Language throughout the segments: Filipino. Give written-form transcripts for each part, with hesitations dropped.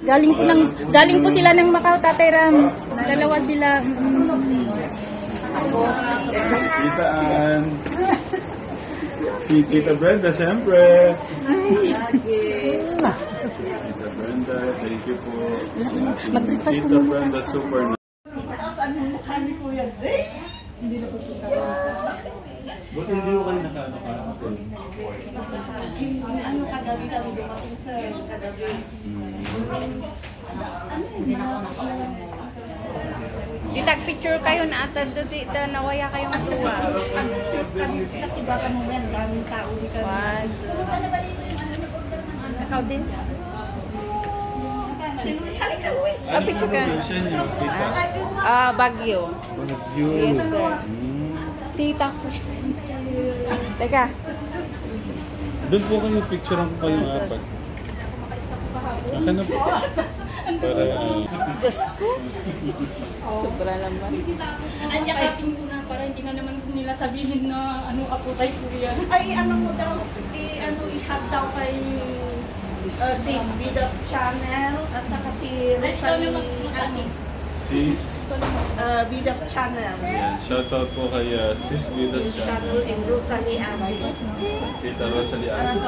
Galing po sila ng Macau, Tatay Ram. Dalawa sila. Tita Ann. Si Tita Brenda, siyempre. Tita Brenda, thank you po. Tita Brenda, super nice. Hindi na po kita. Buti hindi ko kayo nakakapagod. Ano kagabi kami dumating sir? Kagabi. Hindi na ako nakawala. Ditag-picture kayo na atad dito, nawaya kayong tuwa. Kasi baka mo yan, daming tao di kami. Ikaw din? Picture ka. Baguio. Baguio. Yes, sir. Tita ko siya. Teka. Doon po kayo, picturean ko kayong apat. Aka na po. Para... Diyos ko. Sobra naman. Ang yakapin ko na para hindi na naman nila sabihin na ano ka po kay Kuya. Ay, ano mo daw, i-have daw kay Sis Vidas Channel at saka si Rosalie Asis. Sis. Vidas Channel. Ayan, shoutout po kay Sis Vidas Channel. And Rosalie Asis. Tita Rosalie Asis.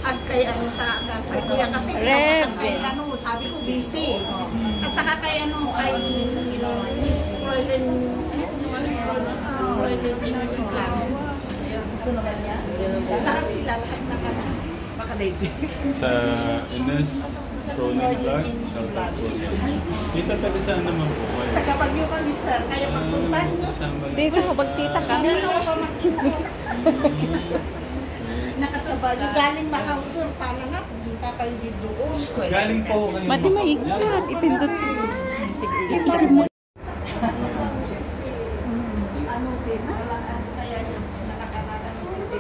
At kay ano sa kay Kuya kasi kay ano, sabi ko busy. At saka kay ano, kay Miss Roylen English Vlog. Lahat sila, lahat na kami. Baka-lady. Sa Ines Ronin Vlog. Shoutout po siya. Tita, taga saan naman po kayo? Taga-Bagyo kami sir, kaya pagpunta ninyo. Dito, kapag tita ka. Ano ka makinig? Sa Bagyo, galing Macau sir, sana nga, pumunta kayo dito doon. Galing po kayo. Mati maikat, ipindot ko. Sige. Ano din, walang ano kaya yung nakakalala si Cindy.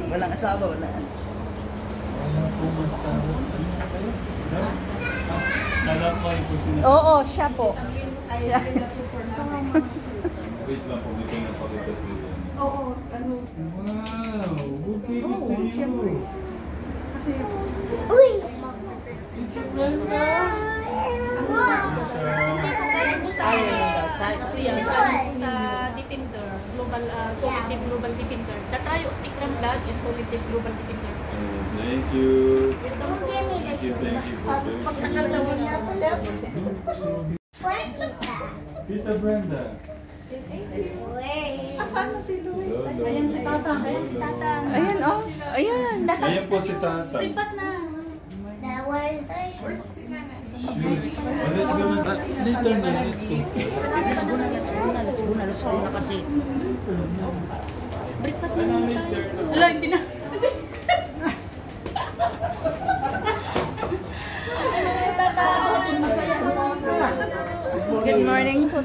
Walang asawa, wala. Wala po masabi. Kala ko kayo po sinasabi. Oo, siya po. Ay, na super namin. Wait lang po, dito na pakita siya. Oo, ano. Wow! Okay, dito yun. Kasi, Uy! Tita Brenda! Kasi yan sa Defender, Global Solitive Global Defender. Datayo Tikram Vlog and Solitive Global Defender. Thank you. Thank you. pagkakatawa niya pala. Tita Brenda. Asan na si Luis? Ayan si Tata. Ayan si Tata. Ayan, oh. Ayan. Ayan po si Tata. Breakfast na. Let's go na. Later na, let's go. Let's go na kasi. Breakfast na. Ala, hindi na. Good morning po.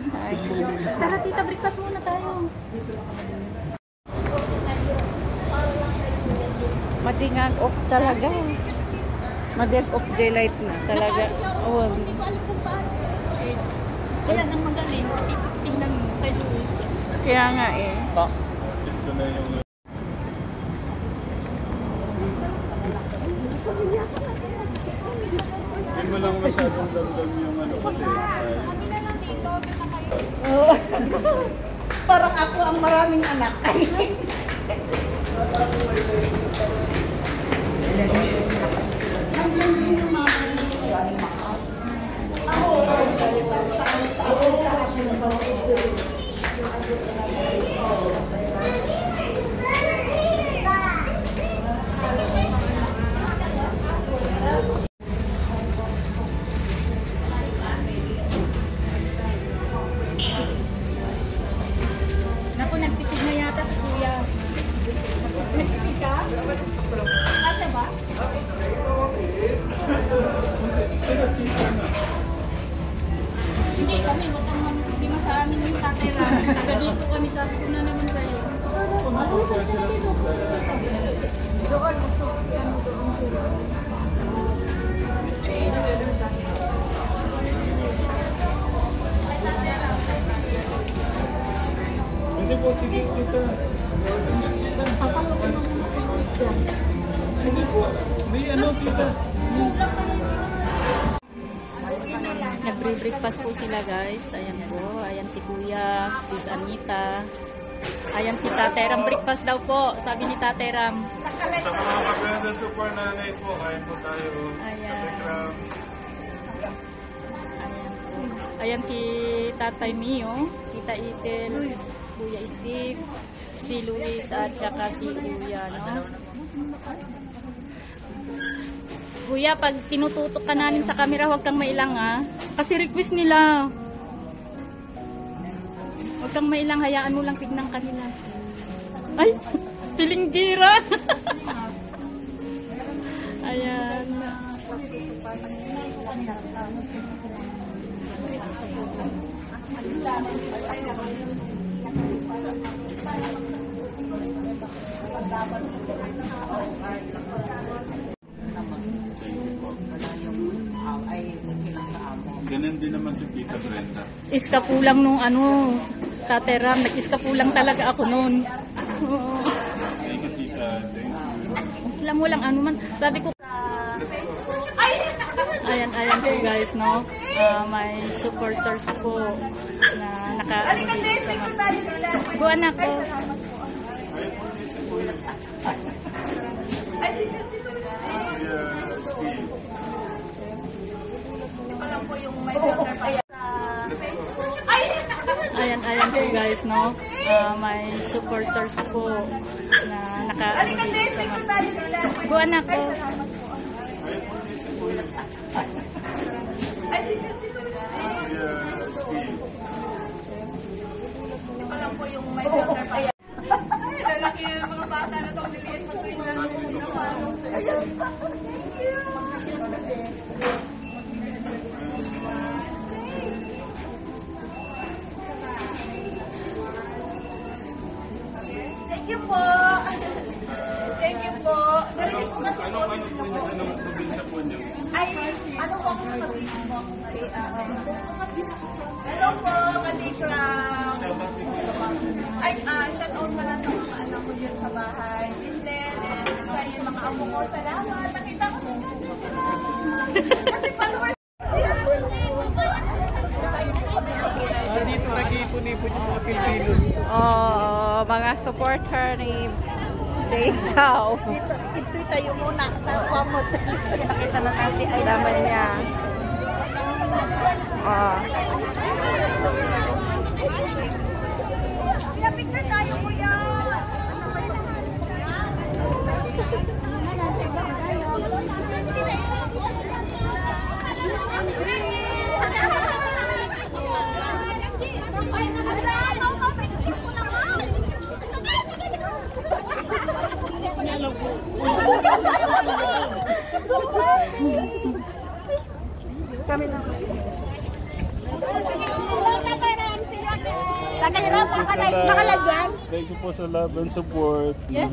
Tara tita, breakfast muna tayo. Matingang off talaga. Mader off daylight na talaga. Oo. Hindi ko alam kung paano. Ayan ang magaling. Tingnan mo kay Luis. Kaya nga eh. Gusto ko na yung... Hindi mo lang masyadong damdam yung ano kasi. Parang ako ang maraming anak. Naku, nagpipig na yata si Kuya. Nagpipig ka? Asa ba? Hindi kami, hindi mo sa amin yung Tatay Ram. Taga dito kami, sabi ko na naman sa'yo. Doon, gusto ko yan doon. Hindi po, sige kita. Papasok ko ng Hindi po. May ano kita. Nagbre-breakfast po sila guys. Ayan po. Ayan si Kuya, si Anita. Ayan si Tateram. Breakfast daw po. Sabi ni Tateram. Sa mga maganda super nanay po, kain po tayo. Ayan. Telegram. Ayan po. Ayan si Tatay Mio, Tita Itel, Kuya Steve, si Luis at saka si Kuya, no? Kuya, pag tinututok ka namin sa camera, huwag kang mailang kasi request nila. Huwag kang mailang, hayaan mo lang tignan kanila. Ay, pilinggira. Ayan. Ganun din naman si Tita Brenda. Iskapulang nung Tateram, nag-iskapulang talaga ako noon. Ay, ka Tita. Alam mo lang man, sabi ko, ayan po guys, no? May supporters po na naka-andito sa mas. Go anak ko. Ayan po guys, no? May supporters po na naka-andito sa mas. Go anak ko. Lalaki yung mga bata na itong liliit mo tuwing Thank you po. Thank you po. Narinig po kasi po. Anong probinsya po niyo? Ay, ano po ako sa Facebook? Hello po, Kalikram. Ay, shout out pala sa mga anak ko dyan sa bahay. Linlen, and sa yung mga amo ko. Salamat. Nakita ko sa kasi followers. Dito nag-iipon-ipon yung mga Pilipino. Mga supporter ni Dave daw. Ito tayo muna. Napamot. Nakita na natin. Ay, naman niya. Picture tayo, kuya. Kami lang. Nakalagyan? Thank you po sa love and support. Yes.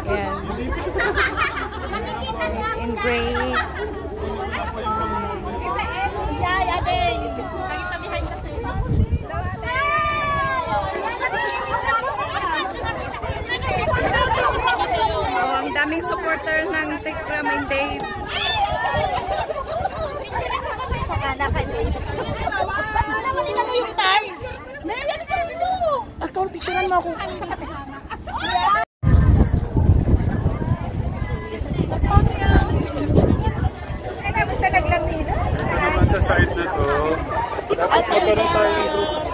Yan. In grade. Ang daming supporter ng Tikram and Dave. Sa side na to. Tapos magkaroon tayo ng group.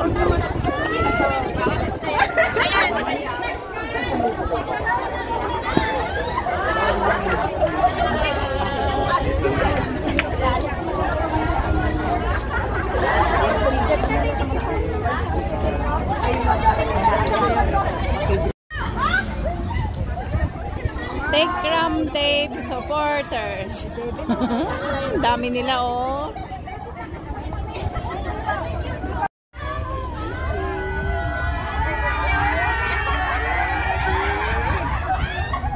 Tikram Dave supporters. Dami nila oh.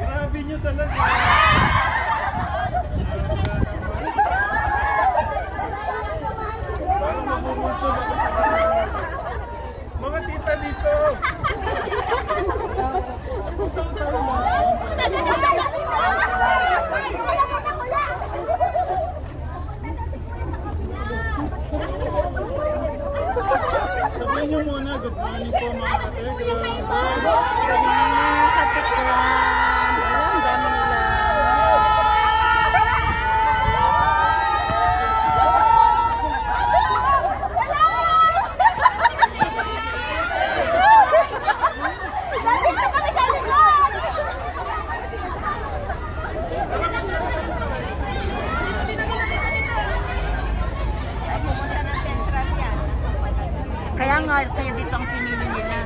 Grabe nyo talaga. Parang mabubuso ako sa mga tita dito. kaya dito ang pinili nila.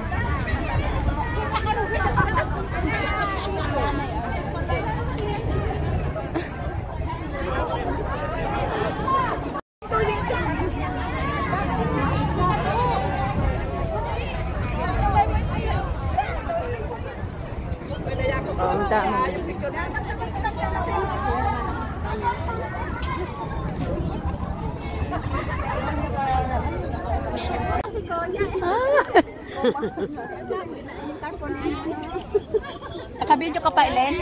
Oh, ang dami. Nakabidyo ka pa, Ellen?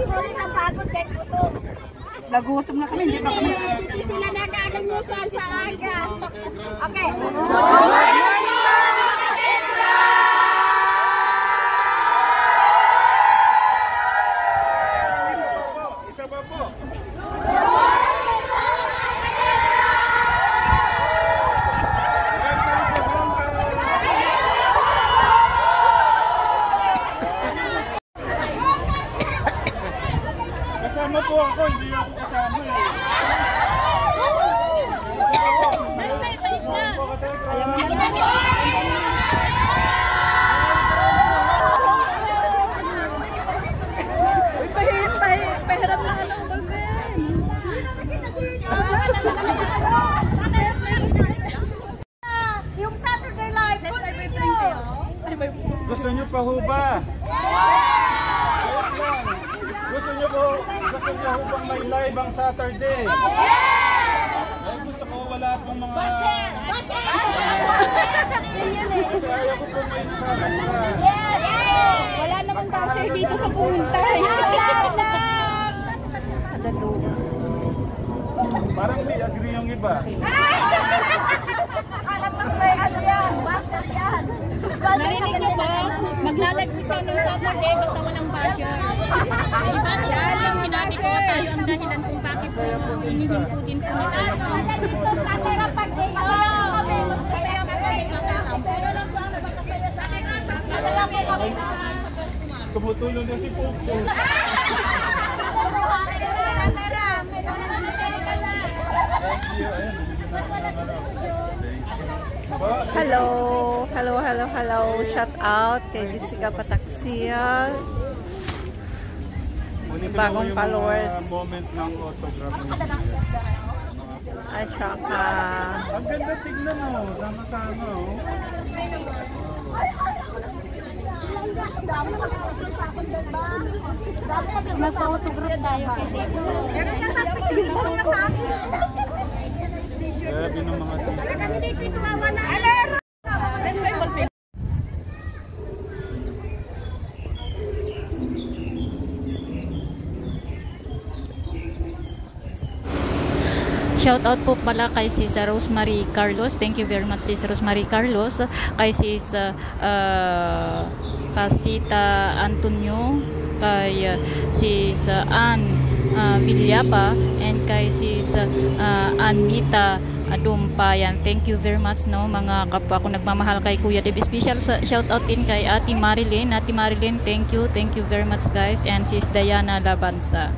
Sorry na pagod ko. Nagutom na kami, hindi pa kami. Sila nagkakamusan sa aga. Okay. Isa pa po. Kasama po ako, hindi ako kasama eh. Pahiram lang ano ba, Ben? Yung Saturday live, continue. Gusto nyo pa ho ba? Gusto nyo ho bang may live ang Saturday? Ay, gusto ko wala pong mga... Kasi ayaw ko pong may nasasakuran. Wala namang basher dito sa pumunta. Parang di agree yung iba. Narinig niyo ba? Maglalag siya ng Saturday basta walang basher. Iba yan yung sinabi ko, tayo ang dahilan kung bakit po inihimputin po Tumutulong na si Popo. Hello, hello, hello, hello. Shout out kay Jessica Pataksial. Bagong followers. Moment ng autograph. At saka Ang ganda tignan mo, sama-sama oh. Magpa-autograph tayo kay Dave. Grabe ng mga Shout out po pala kay Sis Rosemary Carlos. Thank you very much Sis Rosemary Carlos. Kay Sis Casita Antonio, kay Sis Ann Villapa, and kay Sis Anita Dumpayan. Thank you very much no mga kapwa ko nagmamahal kay Kuya Dave. Special shout out din kay Ate Marilyn. Ate Marilyn, thank you very much guys, and Sis Diana Labansa.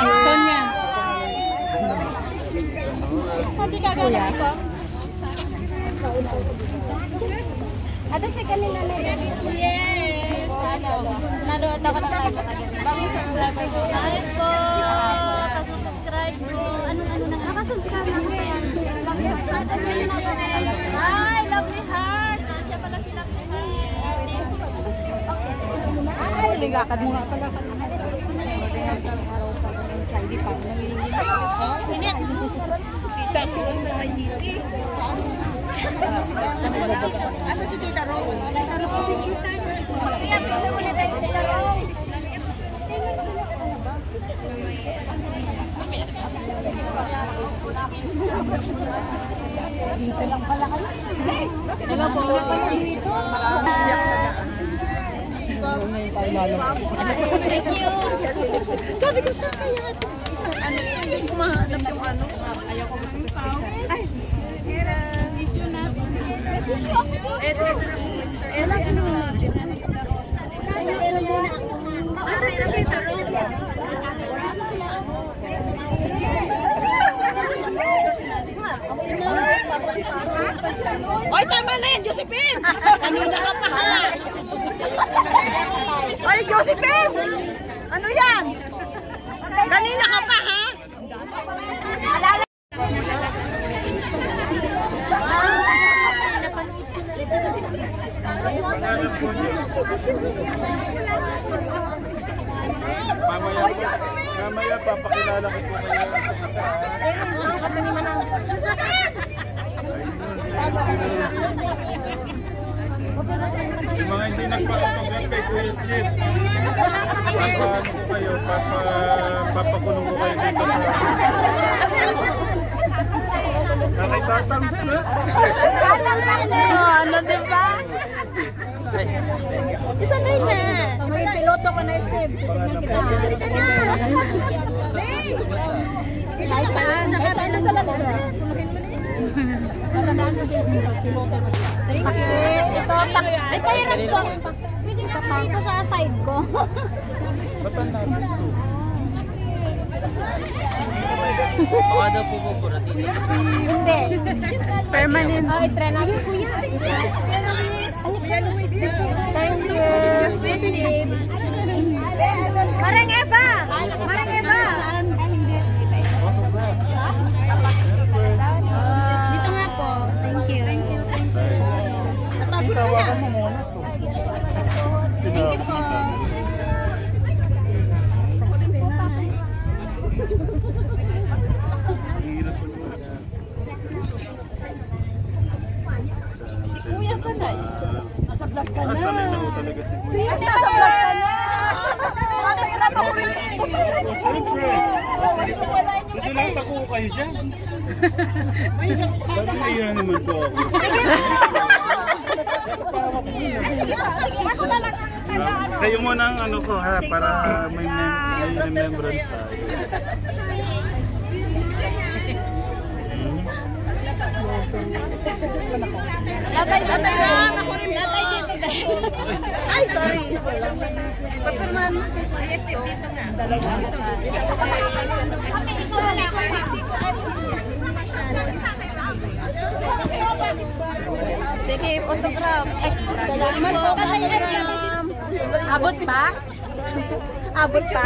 Sonia. Hindi ka gano'n ito? Ate, si kanina na yan. Yes! Naroon ako ng live kasi. Bagong subscriber ko. Hi po! Kasusubscribe po. Ano na? Nakasubscribe na ko yan. Hi! Lovely heart! Siya pala si Lovely heart. ay, ligakad mo nga pala. Kita ko lang naman GC. Asa si Tita Rose? Tita Rose. Dito lang pala kayo. Hello po. Dito. Thank you. Sabi ko saan kaya ito? Isang ano yan. Hindi ko mahanap yung ano. Ayaw ko masapos. Ay. Tissue na. Wala sinunod. Oy, tama na yan, Josephine! Kanina ka pa ha! Oy, Josephine! Ano yan? Kanina ka pa ha? Mamaya papakilala ko po kayo sa isa. Yung mga hindi nagpa-autograph kay Kuya Slip, papaano ko kayo, papakulong ko kayo dito sa... Kay Tatang din, ha? Tatang na! Ano diba? Isa na yun na! May piloto ko na Steve. Tingnan kita. Kahit saan? Kailan ka lang na? Natandaan ko siya siya. Piloto na siya. Thank you. Ito, ay pahiram ko. Pwede naman dito sa side ko. Batan natin ito. Baka daw po po dito. Hindi. Permanent. Ay, try natin. Kuya. Thank you. Marang Eva! Marang Eva! Dito nga po. Thank you. Tawagan mo muna ito. Thank you po. Kuya, sanay. Nasa vlog ka na. Sanay na ho talaga si Kuya. Nasa vlog ka na. Matahirap ako rin. O, siyempre. Susulat ako kayo dyan. Ba't naiya naman po ako? Ako na lang ang taga-ano. Kayo muna ang ano ko ha, para may remembrance tayo. Latay na. Ako rin. Latay dito. Ay, sorry. Pagkaman. Yes, dito nga. Dalawa. Sige, autograph. Salamat po. Abot pa? Abot pa?